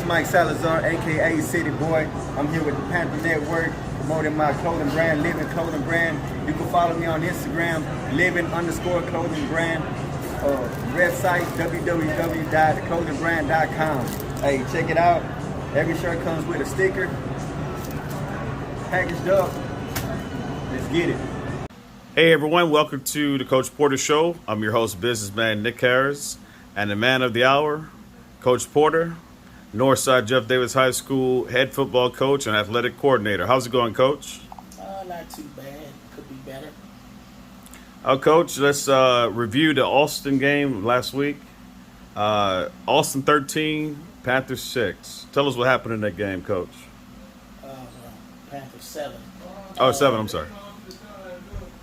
Mike Salazar, aka City Boy. I'm here with the Panther Network, promoting my clothing brand, Living Clothing Brand. You can follow me on Instagram, Living_Clothing Brand. Website www.theclothingbrand.com. Hey, check it out. Every shirt comes with a sticker, packaged up. Let's get it. Hey everyone, welcome to the Coach Porter Show. I'm your host, businessman Nick Harris, and the man of the hour, Coach Porter, Northside Jeff Davis High School head football coach and athletic coordinator. How's it going, Coach? Not too bad. Could be better. Coach, let's review the Austin game last week. Austin 13, Panthers 6. Tell us what happened in that game, Coach. Panthers 7. Oh, 7, I'm sorry.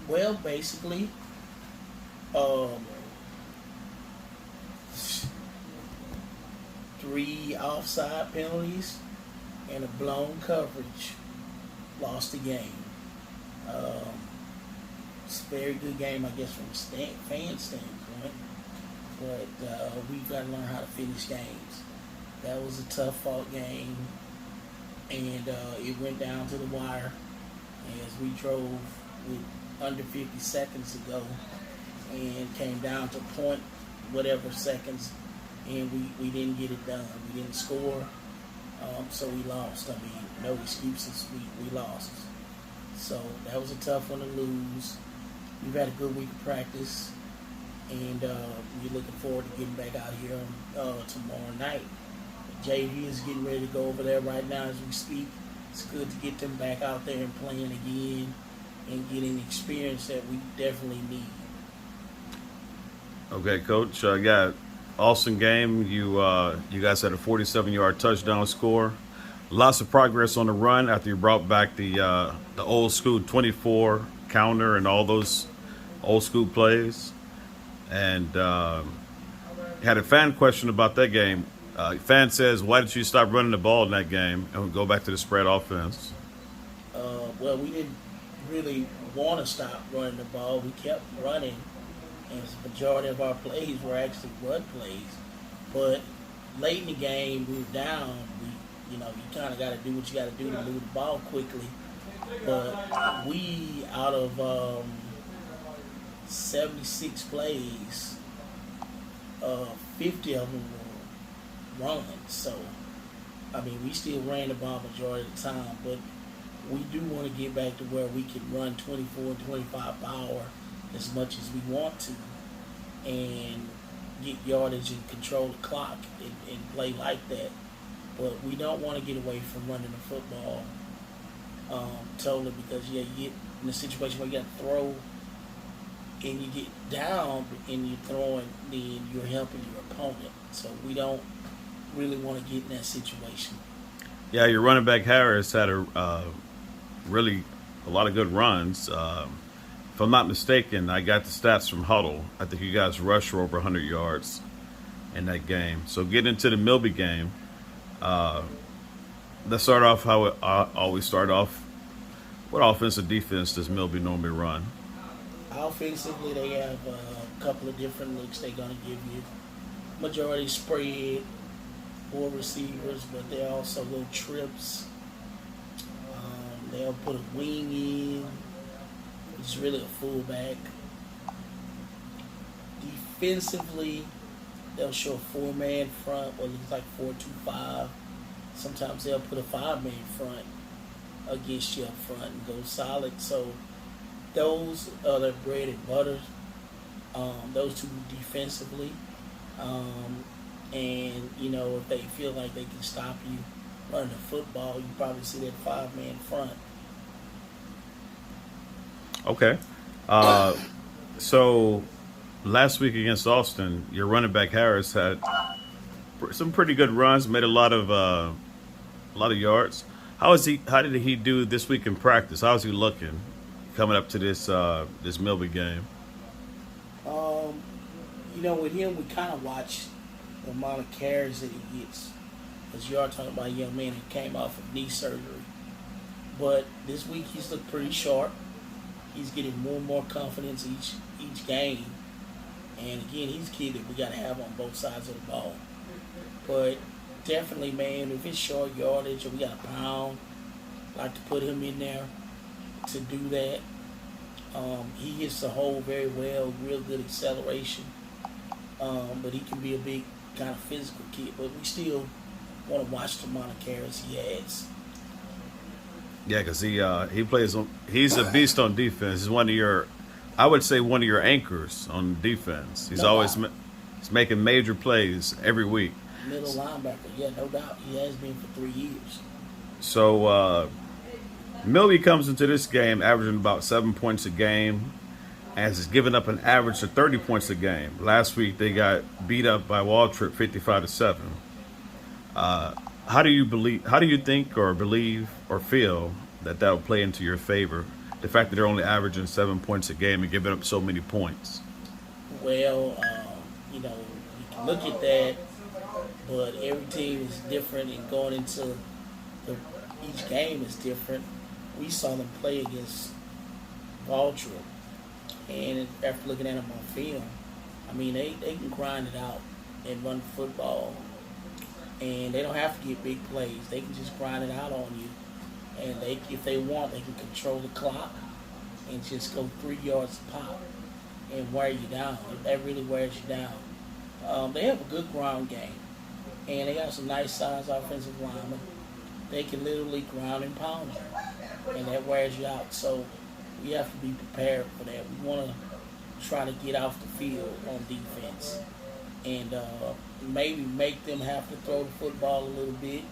Well, basically, three offside penalties and a blown coverage lost the game. It's a very good game, I guess, from a fan standpoint, but we've got to learn how to finish games. That was a tough fought game, and it went down to the wire as we drove with under 50 seconds to go and came down to point whatever seconds, and we didn't get it done. We didn't score, so we lost. I mean, no excuses. We lost. So that was a tough one to lose. We've had a good week of practice, and we're looking forward to getting back out here tomorrow night. JV is getting ready to go over there right now as we speak. It's good to get them back out there and playing again and getting experience that we definitely need. Okay, Coach. Yeah, Austin game. You guys had a 47-yard touchdown score. Lots of progress on the run after you brought back the old school 24 counter and all those old school plays. And had a fan question about that game. Fan says, "Why did you stop running the ball in that game and go back to the spread offense?" Well, we didn't really want to stop running the ball. We kept running, and the majority of our plays were actually run plays. But late in the game, we were down. You kind of got to do what you got to do to move the ball quickly. But we, out of 76 plays, 50 of them were runs. So, I mean, we still ran the ball majority of the time, but we do want to get back to where we can run 24 and 25 power as much as we want to and get yardage and control the clock and play like that. But we don't want to get away from running the football totally, because you get in a situation where you got to throw and you get down and you're throwing, then you're helping your opponent. So we don't really want to get in that situation. Yeah, your running back Harris had really a lot of good runs. If I'm not mistaken, I got the stats from Huddle. I think you guys rushed for over 100 yards in that game. So getting into the Milby game, let's start off how I always start off. What offensive defense does Milby normally run? Offensively, they have a couple of different looks they're going to give you. Majority spread, 4 receivers, but they're also little trips. They'll put a wing in, which is really a fullback. Defensively, they'll show a 4-man front, what looks like 4-2-5. Sometimes they'll put a 5-man front against you up front and go solid. So those are their bread and butter. Those two defensively. And, if they feel like they can stop you running the football, you probably see that 5-man front. Okay. So last week against Austin, your running back Harris had some pretty good runs, made a lot of yards. How did he do this week in practice? How is he looking coming up to this Milby game? With him, we kind of watch the amount of carries that he gets, because you are talking about a young man who came off of knee surgery. But this week he's looked pretty sharp. He's getting more and more confidence each game. And again, he's a kid that we got to have on both sides of the ball. But definitely, man. If it's short yardage or we got a pound, like to put him in there to do that. He hits the hole very well, real good acceleration. But he can be a big kind of physical kid. But we still want to watch the amount of carries he has. Yeah, because he plays on. He's a beast on defense. He's one of your, I would say, one of your anchors on defense. He's No always doubt. he's making major plays every week. Middle linebacker, yeah, no doubt. He has been for 3 years. So Milby comes into this game averaging about 7 points a game, and has given up an average of 30 points a game. Last week they got beat up by Waltrip 55-7. How do you think or believe or feel that will play into your favor? The fact that they're only averaging 7 points a game and giving up so many points. Well, you can look at that, but every team is different, and going into each game is different. We saw them play against Waltrip, and after looking at them on film, I mean, they can grind it out and run the football, and they don't have to get big plays. They can just grind it out on you, and if they want, they can control the clock and just go 3 yards a pop and wear you down. That really wears you down. They have a good ground game, and they got some nice size offensive linemen. They can literally ground and pound you, and that wears you out. So we have to be prepared for that. We want to try to get off the field on defense, and maybe make them have to throw the football a little bit.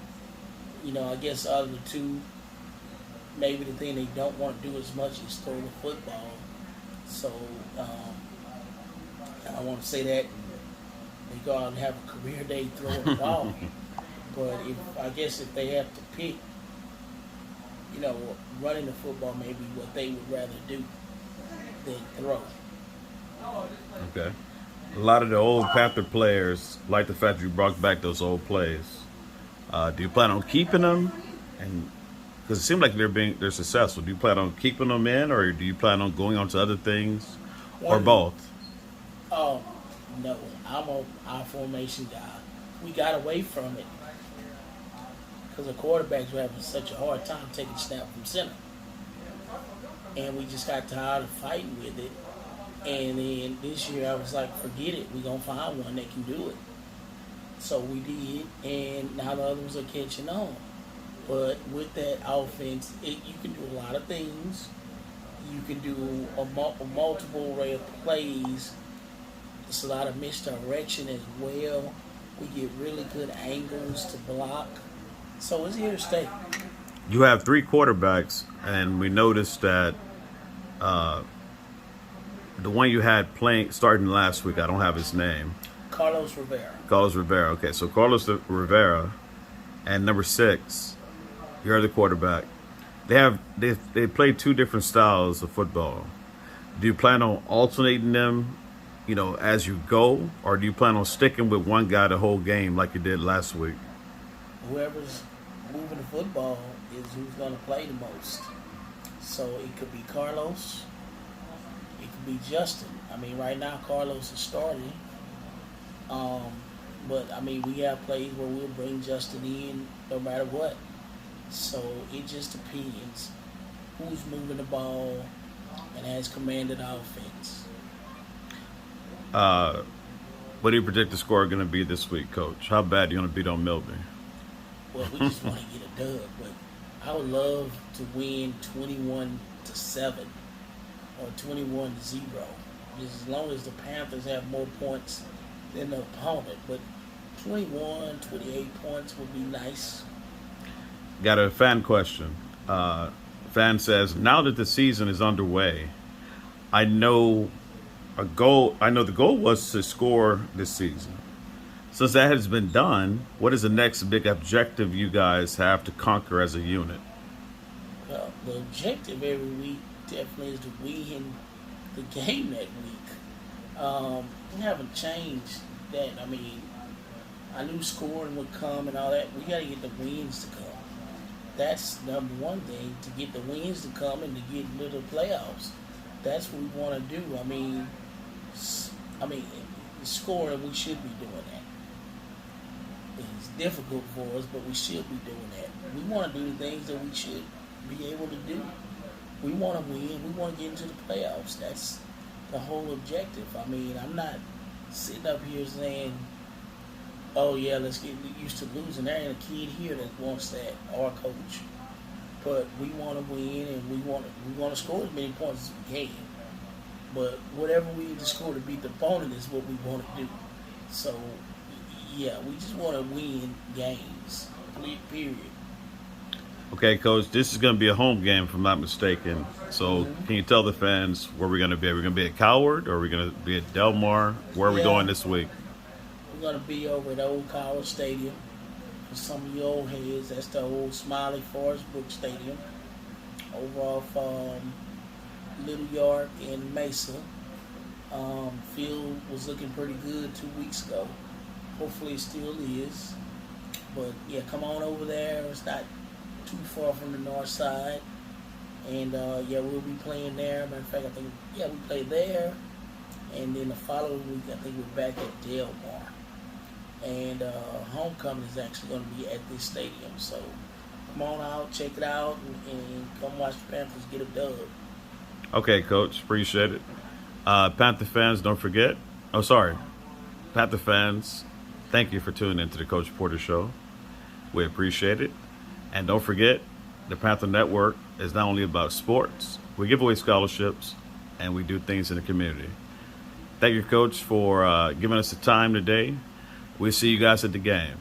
I guess out of the two, maybe the thing they don't want to do as much is throw the football. So I want to say that they go out and have a career day throwing the ball. But if they have to pick, running the football may be what they would rather do than throw. Okay. A lot of the old Panther players like the fact that you brought back those old plays. Do you plan on keeping them? And because it seems like they're successful. Do you plan on keeping them in, or do you plan on going on to other things, or both? Oh, no. I'm a I formation guy. We got away from it because the quarterbacks were having such a hard time taking snap from center. And we just got tired of fighting with it. And then this year I was like, forget it. We're going to find one that can do it. So we did, and now the others are catching on. But with that offense, you can do a lot of things. You can do a multiple array of plays. There's a lot of misdirection as well. We get really good angles to block. So it's here to stay. You have 3 quarterbacks, and we noticed that the one you had starting last week, I don't have his name. Carlos Rivera. Carlos Rivera. Okay, so Carlos Rivera and number 6, your other quarterback. They play 2 different styles of football. Do you plan on alternating them, as you go, or do you plan on sticking with one guy the whole game like you did last week? Whoever's moving the football is who's going to play the most. So it could be Carlos. It could be Justin. I mean, right now Carlos is starting. But we have plays where we'll bring Justin in no matter what. So it just depends who's moving the ball and has commanded offense. What do you predict the score going to be this week, Coach? How bad are you going to beat on Milby? Well, we just want to get a dub, but I would love to win 21-7 or 21-0. Just as long as the Panthers have more points than the opponent. But 21, 28 points would be nice. Got a fan question. Fan says, now that the season is underway, I know the goal was to score this season. Since that has been done, what is the next big objective you guys have to conquer as a unit? Well, the objective every week definitely is to win the game that week. We haven't changed that. I knew scoring would come and all that. We got to get the wins to come. That's number one thing, to get the wins to come and to get into the playoffs. That's what we want to do. Scoring, we should be doing that. things difficult for us, but we should be doing that. We want to do the things that we should be able to do. We want to win. We want to get into the playoffs. That's the whole objective. I mean, I'm not sitting up here saying, oh yeah, let's get used to losing. There ain't a kid here that wants that, or a coach. But we want to win, and we want to score as many points as we can. But whatever we need to score to beat the opponent is what we want to do. So yeah, we just want to win games. Period. Okay, Coach, this is going to be a home game, if I'm not mistaken. So can you tell the fans where we're going to be? Are we going to be at Coward, or are we going to be at Del Mar? Where are we going this week? We're going to be over at Old Coward Stadium. For some of you old heads, that's the old Smiley Forest Brook Stadium over off Little York and Mesa. Field was looking pretty good 2 weeks ago. Hopefully it still is. But yeah, come on over there. It's not too far from the north side. And yeah, we'll be playing there. Matter of fact, I think, yeah, we play there. And then the following week, I think we're back at Del Mar. And homecoming is actually going to be at this stadium. So come on out, check it out, and come watch the Panthers get a dub. Okay, Coach, appreciate it. Panther fans, don't forget. Oh, sorry. Panther fans, thank you for tuning into the Coach Porter Show. We appreciate it. And don't forget, the Panther Network is not only about sports. We give away scholarships, and we do things in the community. Thank you, Coach, for giving us the time today. We'll see you guys at the game.